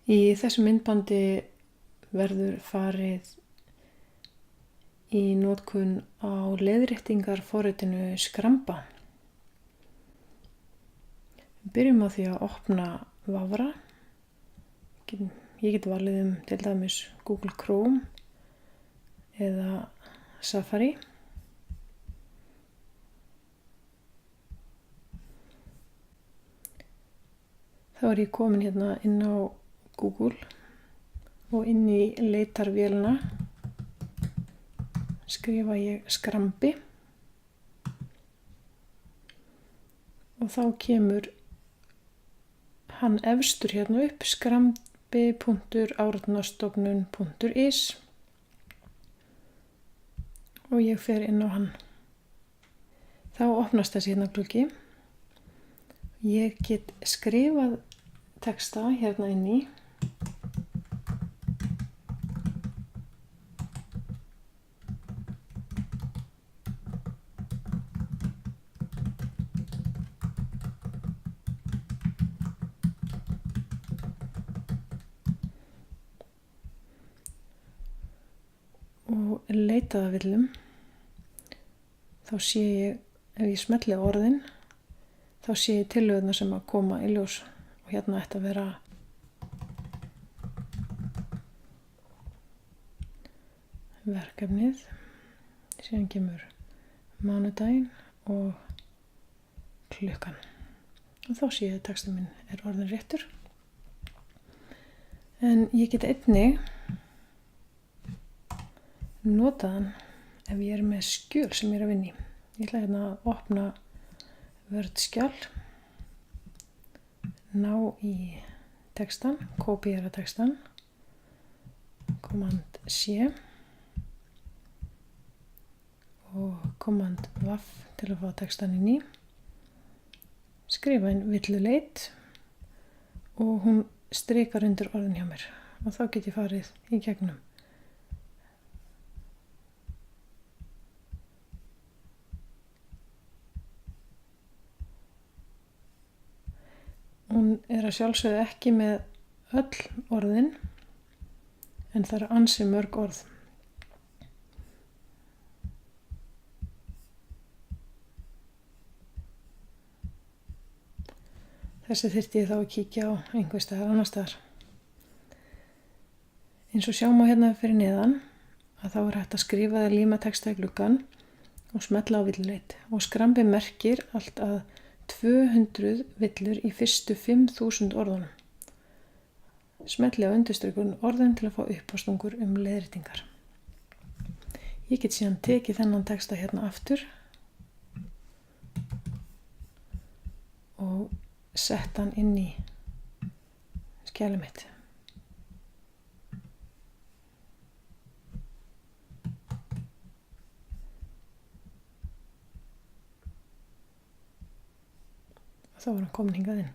Í þessu myndbandi verður farið í notkun á leiðréttingarforritinu Scramba. Við byrjum á því að opna vafra. Ég get valið til dæmis Google Chrome eða Safari. Þá er ég komin hérna inn á Google og inn í leitarvélina skrifa ég Skrambi og þá kemur hann efstur hérna upp, skrambi.árnastofnun.is og ég fer inn á hann. Þá opnast þessi hérna gluggi. Ég get skrifað texta hérna inn í. Og leita að villum. Þá sé ég, ef ég smelli orðin, þá sé ég tillögurnar sem að koma í ljós og hérna ætti að vera verkefnið, síðan kemur mánudaginn og klukkan og þá sé ég að textin minn er orðin réttur. En ég get einnig notaðan ef ég er með skjöl sem ég er að vinna í. Ég ætla hérna að opna Word-skjal, ná í textan, kópíera textan, Command C og Command Vaff til að fá textan inn í, skrifa inn villuleit og hún strikar undir orðin hjá mér og þá get ég farið í gegnum. Hún er að sjálfsögðu ekki með öll orðin, en það eru ansi mörg orð. Þessi þyrfti ég þá að kíkja á einhvers staðar annars staðar. Eins og sjá má hérna fyrir neðan að þá er hægt að skrifa eða líma texta í gluggann og smella á villuleit og Skrambi merkir allt að 200 villur í fyrstu 5.000 orðunum. Smelli á undirstrikun orðin til að fá uppástungur leiðréttingar. Ég get síðan tekið þennan texta hérna aftur og sett hann inn í skjalið mitt. Þá var hann komin hingað inn.